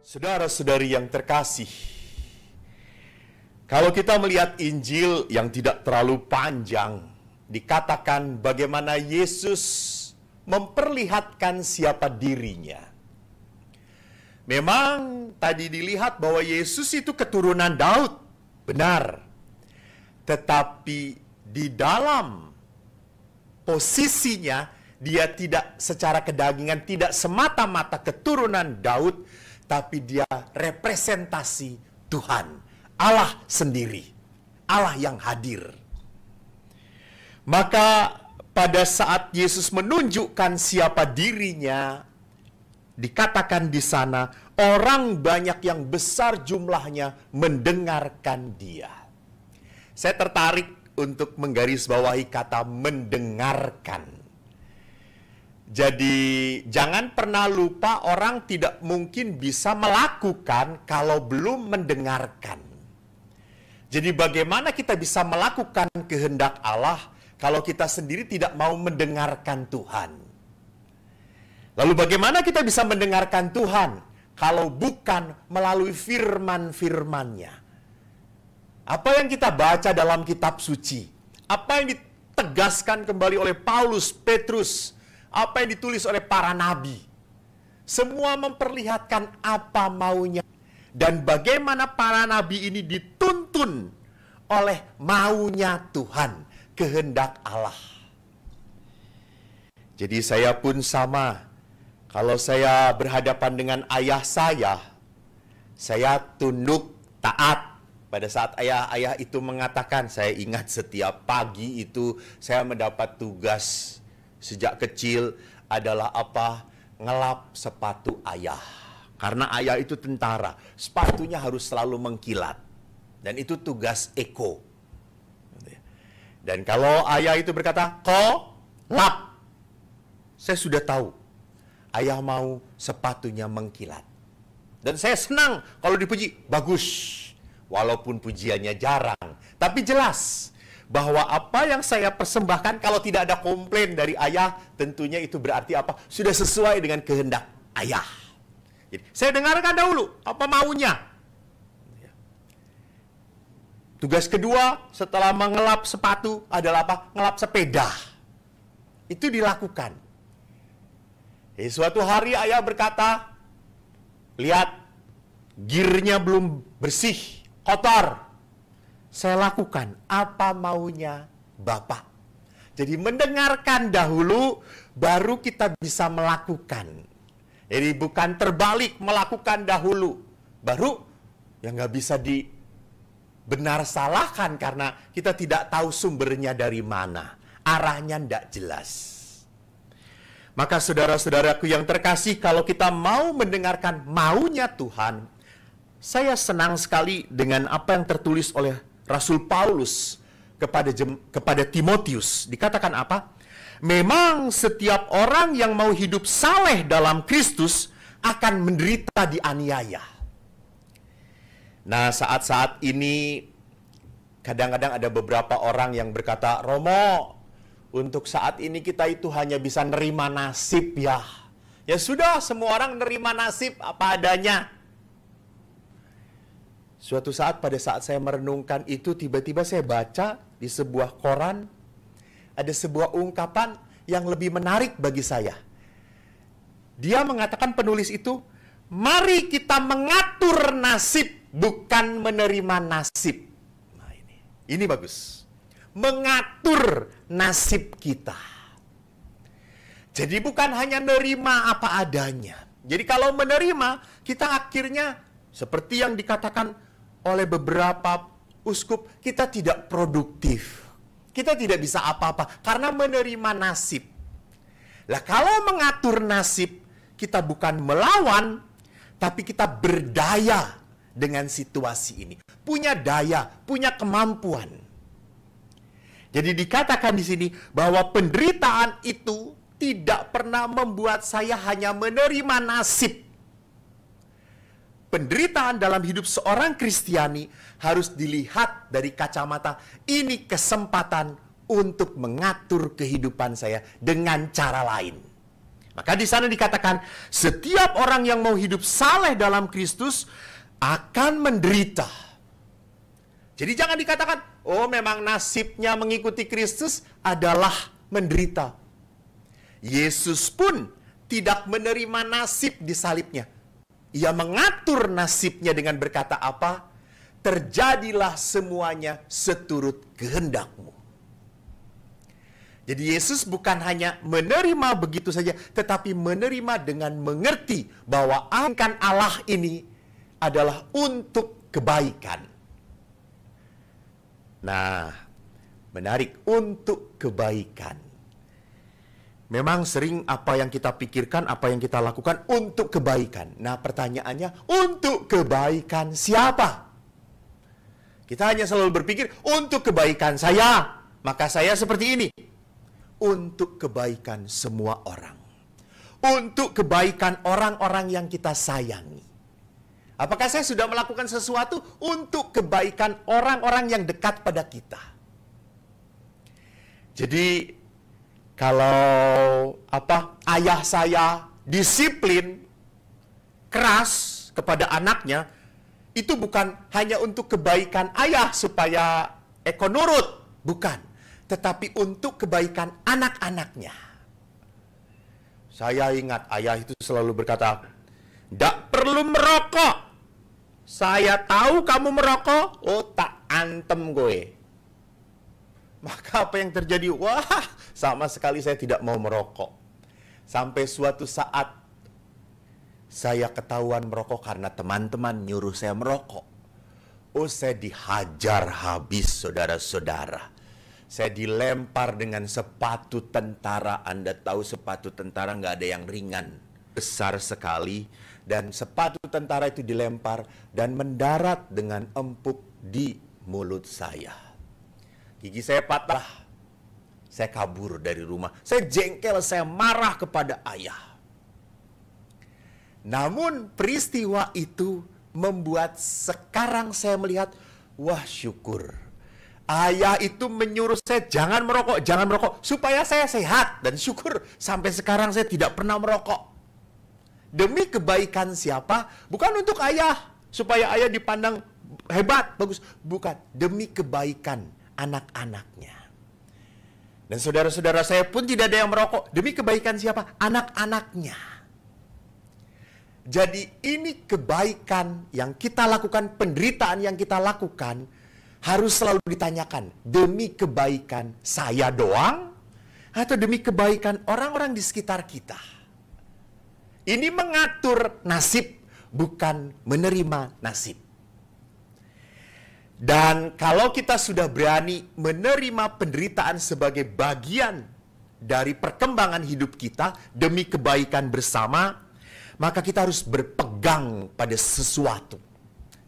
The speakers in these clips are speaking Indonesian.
Saudara-saudari yang terkasih, kalau kita melihat Injil yang tidak terlalu panjang, dikatakan bagaimana Yesus memperlihatkan siapa dirinya. Memang tadi dilihat bahwa Yesus itu keturunan Daud, benar. Tetapi di dalam posisinya, dia tidak secara kedagingan, tidak semata-mata keturunan Daud, tapi dia representasi Tuhan, Allah sendiri, Allah yang hadir. Maka pada saat Yesus menunjukkan siapa dirinya, dikatakan di sana, orang banyak yang besar jumlahnya mendengarkan dia. Saya tertarik untuk menggarisbawahi kata mendengarkan. Jadi jangan pernah lupa, orang tidak mungkin bisa melakukan kalau belum mendengarkan. Jadi bagaimana kita bisa melakukan kehendak Allah kalau kita sendiri tidak mau mendengarkan Tuhan? Lalu bagaimana kita bisa mendengarkan Tuhan kalau bukan melalui firman-firman-Nya? Apa yang kita baca dalam kitab suci? Apa yang ditegaskan kembali oleh Paulus, Petrus? Apa yang ditulis oleh para nabi? Semua memperlihatkan apa maunya. Dan bagaimana para nabi ini dituntun oleh maunya Tuhan, kehendak Allah. Jadi saya pun sama. Kalau saya berhadapan dengan ayah saya tunduk taat. Pada saat ayah itu mengatakan, saya ingat setiap pagi itu saya mendapat tugas sejak kecil adalah apa? Ngelap sepatu ayah. Karena ayah itu tentara, sepatunya harus selalu mengkilat. Dan itu tugas Eko. Dan kalau ayah itu berkata, "Ko, lap." Saya sudah tahu, ayah mau sepatunya mengkilat. Dan saya senang kalau dipuji, bagus. Walaupun pujiannya jarang, tapi jelas bahwa apa yang saya persembahkan, kalau tidak ada komplain dari ayah, tentunya itu berarti apa? Sudah sesuai dengan kehendak ayah. Jadi, saya dengarkan dahulu apa maunya. Tugas kedua setelah mengelap sepatu adalah apa? Ngelap sepeda. Itu dilakukan. Jadi, suatu hari ayah berkata, lihat, gearnya belum bersih, kotor. Saya lakukan apa maunya Bapak. Jadi mendengarkan dahulu, baru kita bisa melakukan. Jadi bukan terbalik, melakukan dahulu, baru yang nggak bisa dibenar salahkan karena kita tidak tahu sumbernya dari mana, arahnya tidak jelas. Maka saudara-saudaraku yang terkasih, kalau kita mau mendengarkan maunya Tuhan, saya senang sekali dengan apa yang tertulis oleh Rasul Paulus kepada Timotius. Dikatakan apa? Memang setiap orang yang mau hidup saleh dalam Kristus akan menderita dianiaya. Nah, saat-saat ini kadang-kadang ada beberapa orang yang berkata, "Romo, untuk saat ini kita itu hanya bisa nerima nasib ya." Ya sudah, semua orang nerima nasib apa adanya. Suatu saat pada saat saya merenungkan itu, tiba-tiba saya baca di sebuah koran, ada sebuah ungkapan yang lebih menarik bagi saya. Dia mengatakan, penulis itu, mari kita mengatur nasib, bukan menerima nasib. Nah ini bagus. Mengatur nasib kita. Jadi bukan hanya menerima apa adanya. Jadi kalau menerima, kita akhirnya seperti yang dikatakan oleh beberapa uskup, kita tidak produktif. Kita tidak bisa apa-apa karena menerima nasib. Lah kalau mengatur nasib, kita bukan melawan, tapi kita berdaya dengan situasi ini. Punya daya, punya kemampuan. Jadi dikatakan di sini bahwa penderitaan itu tidak pernah membuat saya hanya menerima nasib. Penderitaan dalam hidup seorang Kristiani harus dilihat dari kacamata, ini kesempatan untuk mengatur kehidupan saya dengan cara lain. Maka di sana dikatakan, setiap orang yang mau hidup saleh dalam Kristus akan menderita. Jadi jangan dikatakan, oh memang nasibnya mengikuti Kristus adalah menderita. Yesus pun tidak menerima nasib di salibnya. Ia mengatur nasibnya dengan berkata apa? Terjadilah semuanya seturut kehendakmu. Jadi Yesus bukan hanya menerima begitu saja, tetapi menerima dengan mengerti bahwa angkan Allah ini adalah untuk kebaikan. Nah, menarik, untuk kebaikan. Memang sering apa yang kita pikirkan, apa yang kita lakukan untuk kebaikan. Nah, pertanyaannya, untuk kebaikan siapa? Kita hanya selalu berpikir, untuk kebaikan saya, maka saya seperti ini. Untuk kebaikan semua orang. Untuk kebaikan orang-orang yang kita sayangi. Apakah saya sudah melakukan sesuatu untuk kebaikan orang-orang yang dekat pada kita? Jadi, kalau ayah saya disiplin keras kepada anaknya, itu bukan hanya untuk kebaikan ayah supaya Eko nurut, bukan. Tetapi untuk kebaikan anak-anaknya. Saya ingat ayah itu selalu berkata, "Tidak perlu merokok. Saya tahu kamu merokok, oh tak antem gue." Maka apa yang terjadi? Wah, sama sekali saya tidak mau merokok. Sampai suatu saat saya ketahuan merokok karena teman-teman nyuruh saya merokok. Oh, saya dihajar habis, saudara-saudara. Saya dilempar dengan sepatu tentara. Anda tahu sepatu tentara nggak ada yang ringan. Besar sekali. Dan sepatu tentara itu dilempar dan mendarat dengan empuk di mulut saya. Gigi saya patah. Saya kabur dari rumah. Saya jengkel, saya marah kepada ayah. Namun peristiwa itu membuat sekarang saya melihat, wah syukur. Ayah itu menyuruh saya jangan merokok, supaya saya sehat. Dan syukur sampai sekarang saya tidak pernah merokok. Demi kebaikan siapa? Bukan untuk ayah, supaya ayah dipandang hebat, bagus. Bukan, demi kebaikan anak-anaknya. Dan saudara-saudara saya pun tidak ada yang merokok. Demi kebaikan siapa? Anak-anaknya. Jadi ini kebaikan yang kita lakukan, penderitaan yang kita lakukan, harus selalu ditanyakan, demi kebaikan saya doang? Atau demi kebaikan orang-orang di sekitar kita? Ini mengatur nasib, bukan menerima nasib. Dan kalau kita sudah berani menerima penderitaan sebagai bagian dari perkembangan hidup kita, demi kebaikan bersama, maka kita harus berpegang pada sesuatu.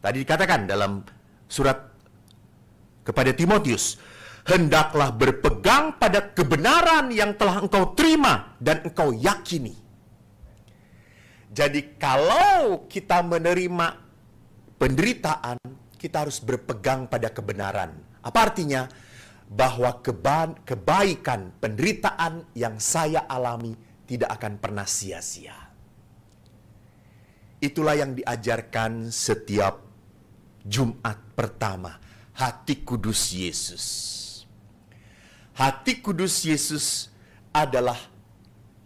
Tadi dikatakan dalam surat kepada Timotius, hendaklah berpegang pada kebenaran yang telah engkau terima dan engkau yakini. Jadi kalau kita menerima penderitaan, kita harus berpegang pada kebenaran. Apa artinya? Bahwa kebaikan penderitaan yang saya alami tidak akan pernah sia-sia. Itulah yang diajarkan setiap Jumat pertama. Hati kudus Yesus. Hati kudus Yesus adalah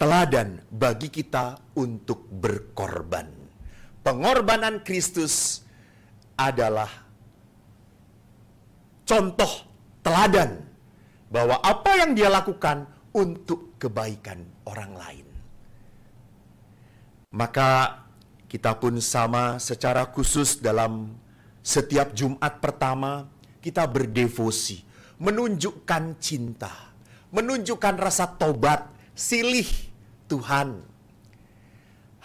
teladan bagi kita untuk berkorban. Pengorbanan Kristus adalah contoh teladan bahwa apa yang dia lakukan untuk kebaikan orang lain. Maka kita pun sama secara khusus dalam setiap Jumat pertama kita berdevosi, menunjukkan cinta, menunjukkan rasa tobat, silih Tuhan.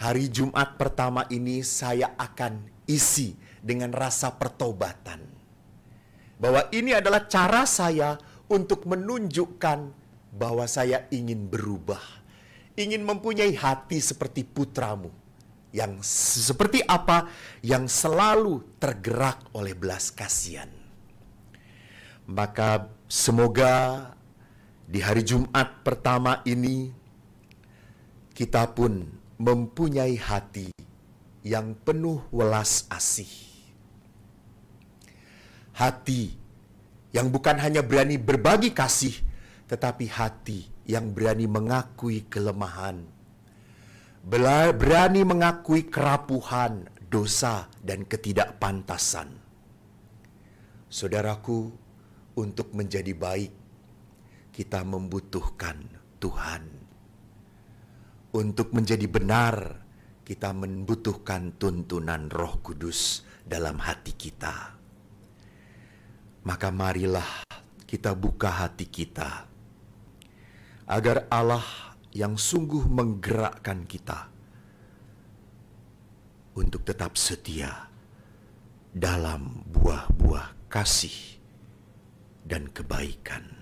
Hari Jumat pertama ini saya akan isi dengan rasa pertobatan. Bahwa ini adalah cara saya untuk menunjukkan bahwa saya ingin berubah. Ingin mempunyai hati seperti putramu. Yang seperti apa? Yang selalu tergerak oleh belas kasihan. Maka semoga di hari Jumat pertama ini kita pun mempunyai hati yang penuh welas asih. Hati yang bukan hanya berani berbagi kasih, tetapi hati yang berani mengakui kelemahan, berani mengakui kerapuhan, dosa, dan ketidakpantasan. Saudaraku, untuk menjadi baik, kita membutuhkan Tuhan. Untuk menjadi benar, kita membutuhkan tuntunan Roh Kudus dalam hati kita. Maka marilah kita buka hati kita, agar Allah yang sungguh menggerakkan kita untuk tetap setia dalam buah-buah kasih dan kebaikan.